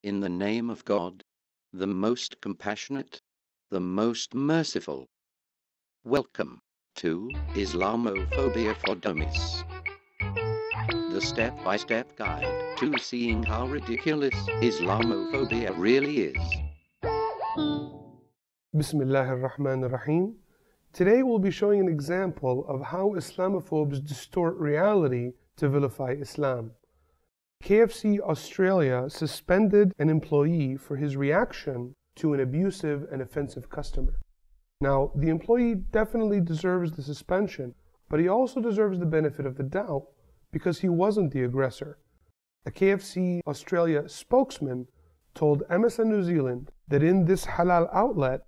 In the name of God, the most compassionate, the most merciful. Welcome to Islamophobia for Dummies, the step-by-step guide to seeing how ridiculous Islamophobia really is. Bismillah ar-Rahman ar-Rahim. Today we'll be showing an example of how Islamophobes distort reality to vilify Islam. KFC Australia suspended an employee for his reaction to an abusive and offensive customer. Now, the employee definitely deserves the suspension, but he also deserves the benefit of the doubt because he wasn't the aggressor. A KFC Australia spokesman told MSN New Zealand that in this Halal outlet,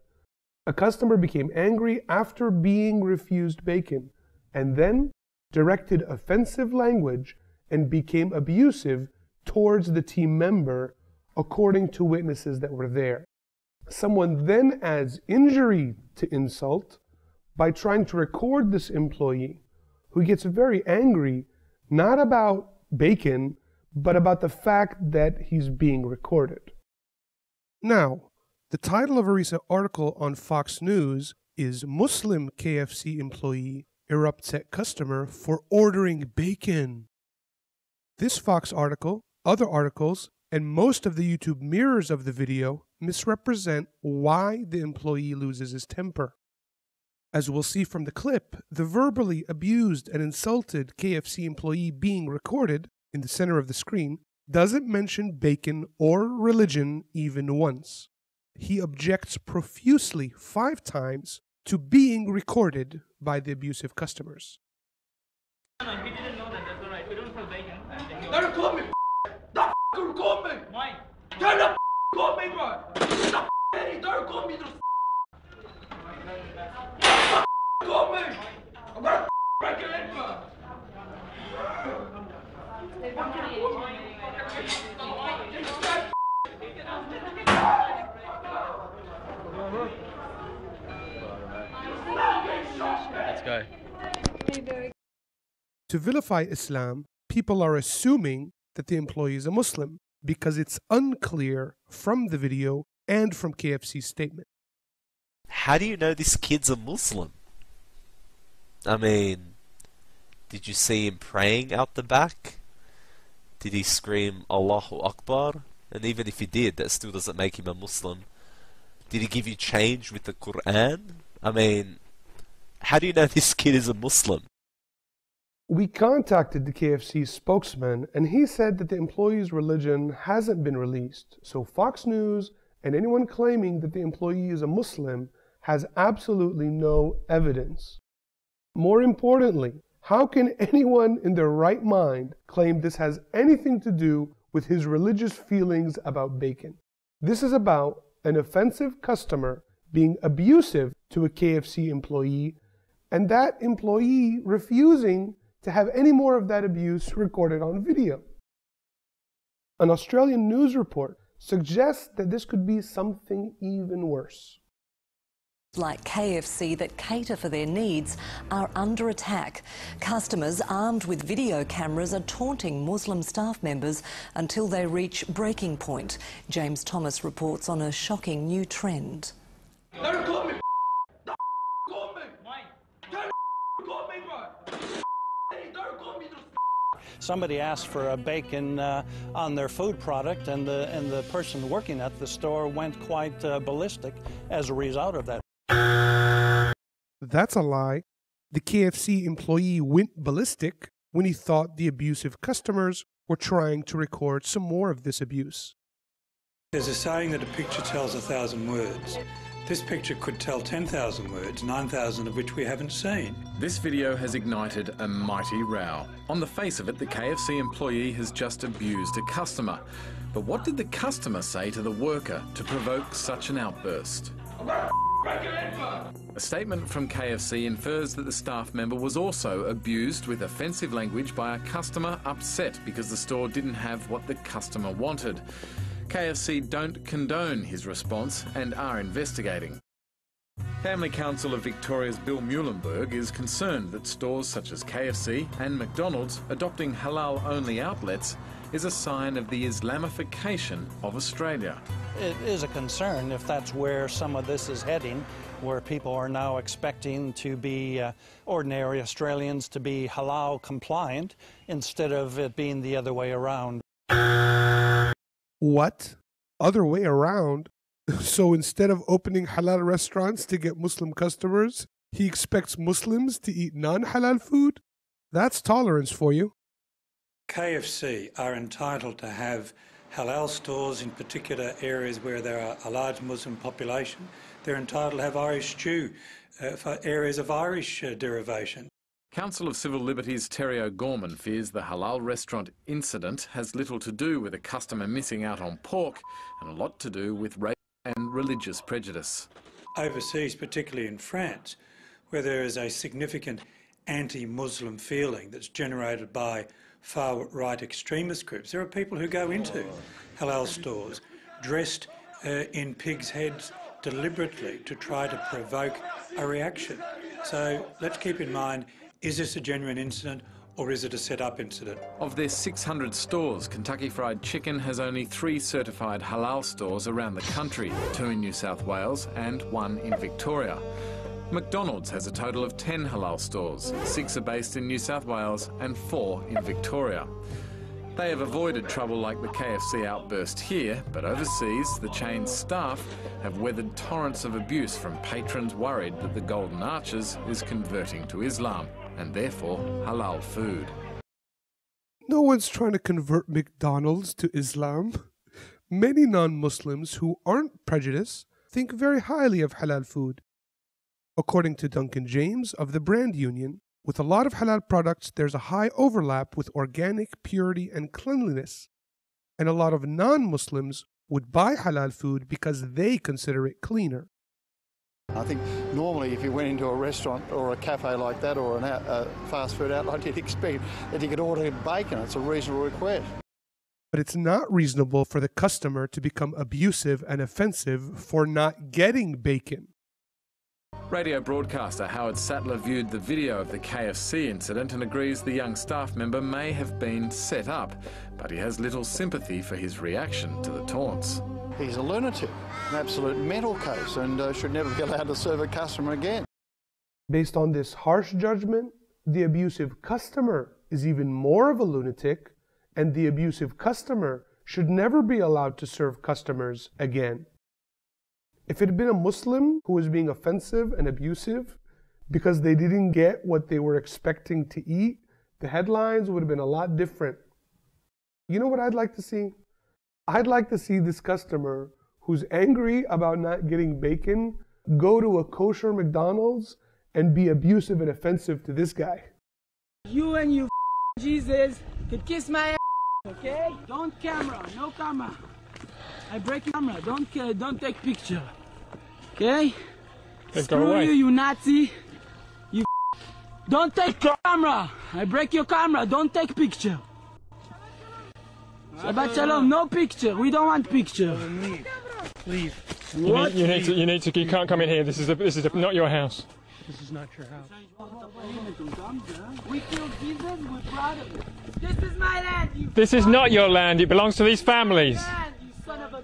a customer became angry after being refused bacon and then directed offensive language and became abusive towards the team member, according to witnesses that were there. Someone then adds injury to insult by trying to record this employee, who gets very angry, not about bacon, but about the fact that he's being recorded. Now, the title of a recent article on Fox News is Muslim KFC Employee Erupts at Customer for Ordering Bacon. This Fox article, other articles, and most of the YouTube mirrors of the video misrepresent why the employee loses his temper. As we'll see from the clip, the verbally abused and insulted KFC employee being recorded in the center of the screen doesn't mention bacon or religion even once. He objects profusely 5 times to being recorded by the abusive customers. We didn't know that, that's alright. We don't sell bacon. Don't record me, don't record me! Why? Don't record me, bro! Don't record me, record me! I'm gonna break your head, bro! Let's go. To vilify Islam, people are assuming that the employee is a Muslim because it's unclear from the video and from KFC's statement. How do you know this kid's a Muslim? I mean, did you see him praying out the back? Did he scream Allahu Akbar? And even if he did, that still doesn't make him a Muslim. Did he give you change with the Quran? I mean, how do you know this kid is a Muslim? We contacted the KFC spokesman and he said that the employee's religion hasn't been released, so Fox News and anyone claiming that the employee is a Muslim has absolutely no evidence. More importantly, how can anyone in their right mind claim this has anything to do with his religious feelings about bacon? This is about an offensive customer being abusive to a KFC employee and that employee refusing to have any more of that abuse recorded on video. An Australian news report suggests that this could be something even worse. Like KFC that cater for their needs are under attack. Customers armed with video cameras are taunting Muslim staff members until they reach breaking point. James Thomas reports on a shocking new trend. Don't record me, don't record me! Why? Don't record me, bro! Don't record me, Somebody asked for a bacon on their food product, and the person working at the store went quite ballistic as a result of that. That's a lie. The KFC employee went ballistic when he thought the abusive customers were trying to record some more of this abuse. There's a saying that a picture tells 1,000 words. This picture could tell 10,000 words, 9,000 of which we haven't seen. This video has ignited a mighty row. On the face of it, the KFC employee has just abused a customer. But what did the customer say to the worker to provoke such an outburst? A statement from KFC infers that the staff member was also abused with offensive language by a customer upset because the store didn't have what the customer wanted. KFC don't condone his response and are investigating. Family Council of Victoria's Bill Muhlenberg is concerned that stores such as KFC and McDonald's adopting halal-only outlets is a sign of the Islamification of Australia. It is a concern if that's where some of this is heading, where people are now expecting to be ordinary Australians to be halal compliant instead of it being the other way around. What? Other way around? So instead of opening halal restaurants to get Muslim customers, he expects Muslims to eat non-halal food? That's tolerance for you. KFC are entitled to have halal stores in particular areas where there are a large Muslim population. They're entitled to have Irish stew for areas of Irish derivation. Council of Civil Liberties Terry O'Gorman fears the halal restaurant incident has little to do with a customer missing out on pork and a lot to do with race and religious prejudice. Overseas, particularly in France, where there is a significant anti-Muslim feeling that's generated by far-right extremist groups, there are people who go into halal stores dressed in pigs' heads deliberately to try to provoke a reaction. So let's keep in mind, is this a genuine incident or is it a set-up incident? Of their 600 stores, Kentucky Fried Chicken has only 3 certified halal stores around the country, 2 in New South Wales and 1 in Victoria. McDonald's has a total of 10 halal stores, 6 are based in New South Wales and 4 in Victoria. They have avoided trouble like the KFC outburst here, but overseas, the chain's staff have weathered torrents of abuse from patrons worried that the Golden Arches is converting to Islam, and therefore halal food. No one's trying to convert McDonald's to Islam. Many non-Muslims who aren't prejudiced think very highly of halal food. According to Duncan James of the Brand Union, with a lot of halal products, there's a high overlap with organic purity and cleanliness. And a lot of non-Muslims would buy halal food because they consider it cleaner. I think normally if you went into a restaurant or a cafe like that or a fast food outlet, you'd expect that you could order bacon. It's a reasonable request. But it's not reasonable for the customer to become abusive and offensive for not getting bacon. Radio broadcaster Howard Sattler viewed the video of the KFC incident and agrees the young staff member may have been set up, but he has little sympathy for his reaction to the taunts. He's a lunatic, an absolute mental case, and should never be allowed to serve a customer again. Based on this harsh judgment, the abusive customer is even more of a lunatic, and the abusive customer should never be allowed to serve customers again. If it had been a Muslim who was being offensive and abusive because they didn't get what they were expecting to eat, the headlines would have been a lot different. You know what I'd like to see? I'd like to see this customer who's angry about not getting bacon go to a kosher McDonald's and be abusive and offensive to this guy. You and you Jesus could kiss my ass, okay? Don't camera, no camera. I break your camera. Don't take picture. Okay? Screw you, you Nazi. You don't take camera. I break your camera. Don't take picture. Shabbat shalom. No picture. We don't want picture. Leave. What? You need to. You can't come in here. This is not your house. This is not your house. We killed Jesus. We're proud of it. This is my land. This is not your land. It belongs to these families. You son of a.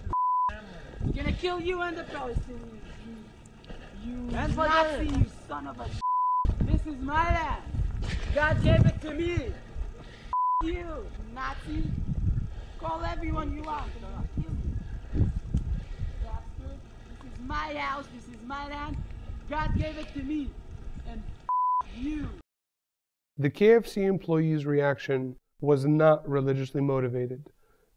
I'm gonna kill you and the Palestinians. You Nazi, you son of a. This is my land. God gave it to me. You Nazi. Call everyone you want. Kill me. Bastard. This is my house. This is my land. God gave it to me. And you. The KFC employee's reaction was not religiously motivated.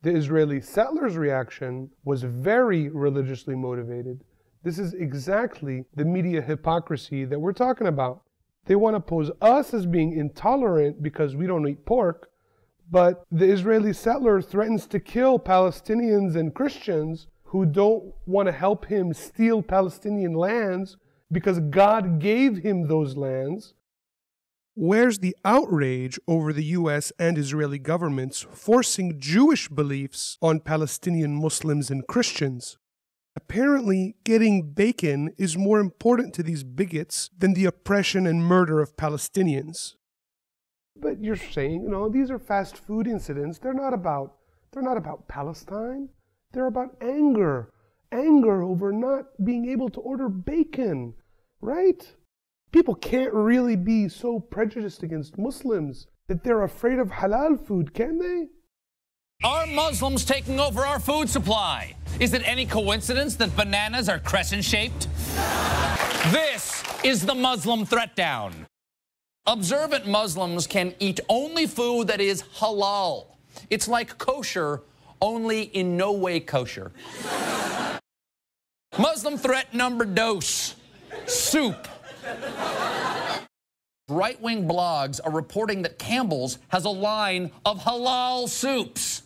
The Israeli settlers' reaction was very religiously motivated. This is exactly the media hypocrisy that we're talking about. They want to pose us as being intolerant because we don't eat pork, but the Israeli settler threatens to kill Palestinians and Christians who don't want to help him steal Palestinian lands because God gave him those lands. Where's the outrage over the US and Israeli governments forcing Jewish beliefs on Palestinian Muslims and Christians? Apparently, getting bacon is more important to these bigots than the oppression and murder of Palestinians. But you're saying, these are fast food incidents. They're not about They're not about Palestine. They're about anger. Anger over not being able to order bacon, right? People can't really be so prejudiced against Muslims that they're afraid of halal food, can they? Are Muslims taking over our food supply? Is it any coincidence that bananas are crescent-shaped? This is the Muslim Threat Down. Observant Muslims can eat only food that is halal. It's like kosher, only in no way kosher. Muslim threat number dos, soup. Right-wing blogs are reporting that Campbell's has a line of halal soups.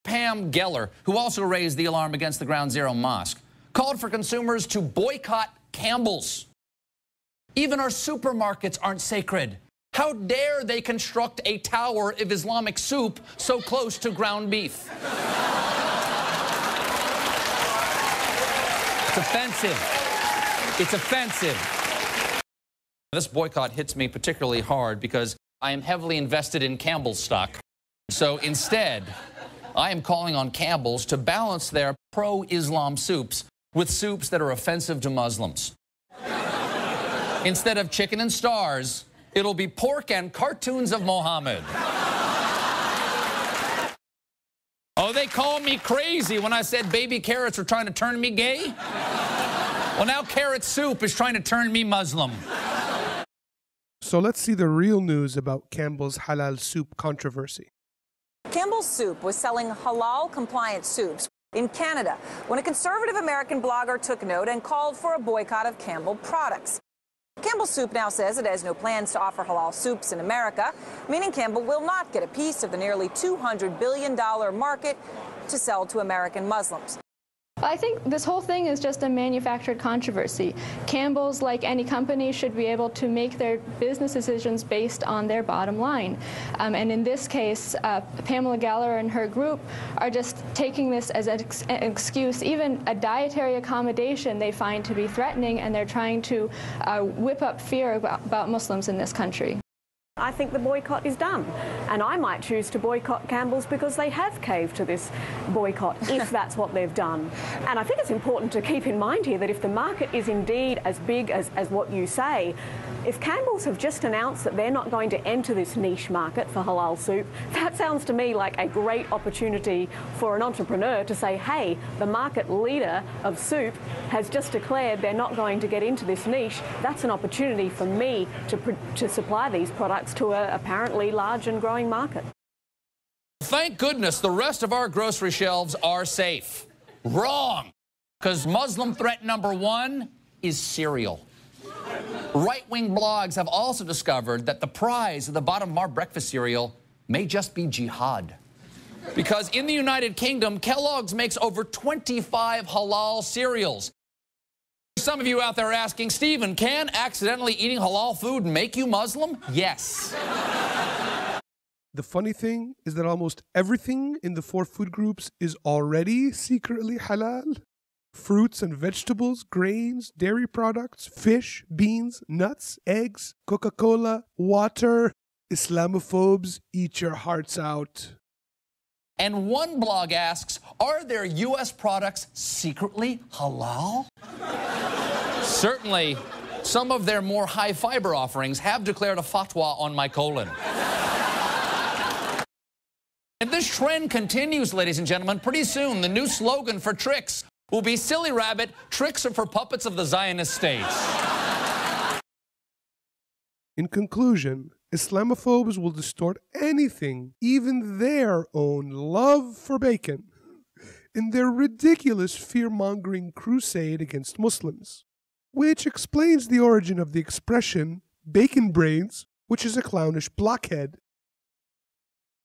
Pam Geller, who also raised the alarm against the Ground Zero Mosque, called for consumers to boycott Campbell's. Even our supermarkets aren't sacred. How dare they construct a tower of Islamic soup so close to ground beef? It's offensive. It's offensive. This boycott hits me particularly hard because I am heavily invested in Campbell's stock. So instead, I am calling on Campbell's to balance their pro-Islam soups with soups that are offensive to Muslims. Instead of chicken and stars, it'll be pork and cartoons of Mohammed. Oh, they called me crazy when I said baby carrots were trying to turn me gay? Well, now carrot soup is trying to turn me Muslim. So let's see the real news about Campbell's halal soup controversy. Campbell's Soup was selling halal-compliant soups in Canada when a conservative American blogger took note and called for a boycott of Campbell products. Campbell's Soup now says it has no plans to offer halal soups in America, meaning Campbell will not get a piece of the nearly $200 billion market to sell to American Muslims. I think this whole thing is just a manufactured controversy. Campbell's, like any company, should be able to make their business decisions based on their bottom line. And in this case, Pamela Geller and her group are just taking this as an excuse, even a dietary accommodation they find to be threatening, and they're trying to whip up fear about Muslims in this country. I think the boycott is done, and I might choose to boycott Campbell's because they have caved to this boycott, if that's what they've done. And I think it's important to keep in mind here that if the market is indeed as big as what you say, if Campbell's have just announced that they're not going to enter this niche market for halal soup, that sounds to me like a great opportunity for an entrepreneur to say, hey, the market leader of soup has just declared they're not going to get into this niche. That's an opportunity for me to supply these products to an apparently large and growing market. Thank goodness the rest of our grocery shelves are safe. Wrong, because Muslim threat number one is cereal. Right-wing blogs have also discovered that the prize at the bottom of our breakfast cereal may just be jihad. Because in the United Kingdom, Kellogg's makes over 25 halal cereals. Some of you out there are asking, Stephen, can accidentally eating halal food make you Muslim? Yes. The funny thing is that almost everything in the 4 food groups is already secretly halal. Fruits and vegetables, grains, dairy products, fish, beans, nuts, eggs, Coca-Cola, water. Islamophobes, eat your hearts out. And one blog asks, are their U.S. products secretly halal? Certainly, some of their more high-fiber offerings have declared a fatwa on my colon. If this trend continues, ladies and gentlemen, pretty soon the new slogan for tricks will be Silly Rabbit, tricks are for puppets of the Zionist state. In conclusion, Islamophobes will distort anything, even their own love for bacon, in their ridiculous fear-mongering crusade against Muslims, which explains the origin of the expression bacon brains, which is a clownish blockhead.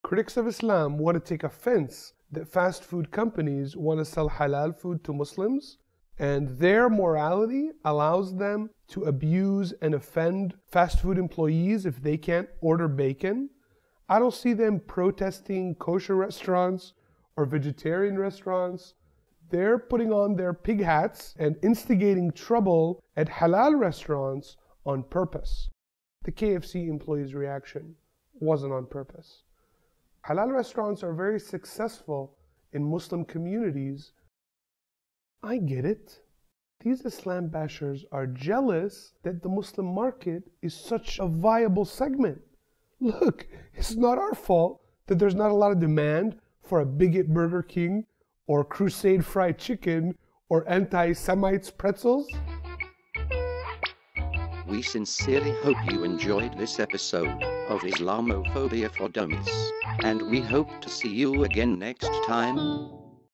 Critics of Islam want to take offense that fast food companies want to sell halal food to Muslims, and their morality allows them to abuse and offend fast food employees if they can't order bacon. I don't see them protesting kosher restaurants or vegetarian restaurants. They're putting on their pig hats and instigating trouble at halal restaurants on purpose. The KFC employees' reaction wasn't on purpose. Halal restaurants are very successful in Muslim communities. I get it. These Islam bashers are jealous that the Muslim market is such a viable segment. Look, it's not our fault that there's not a lot of demand for a bigot Burger King or Crusade fried chicken or anti-Semites pretzels. We sincerely hope you enjoyed this episode of Islamophobia for Dummies, and we hope to see you again next time.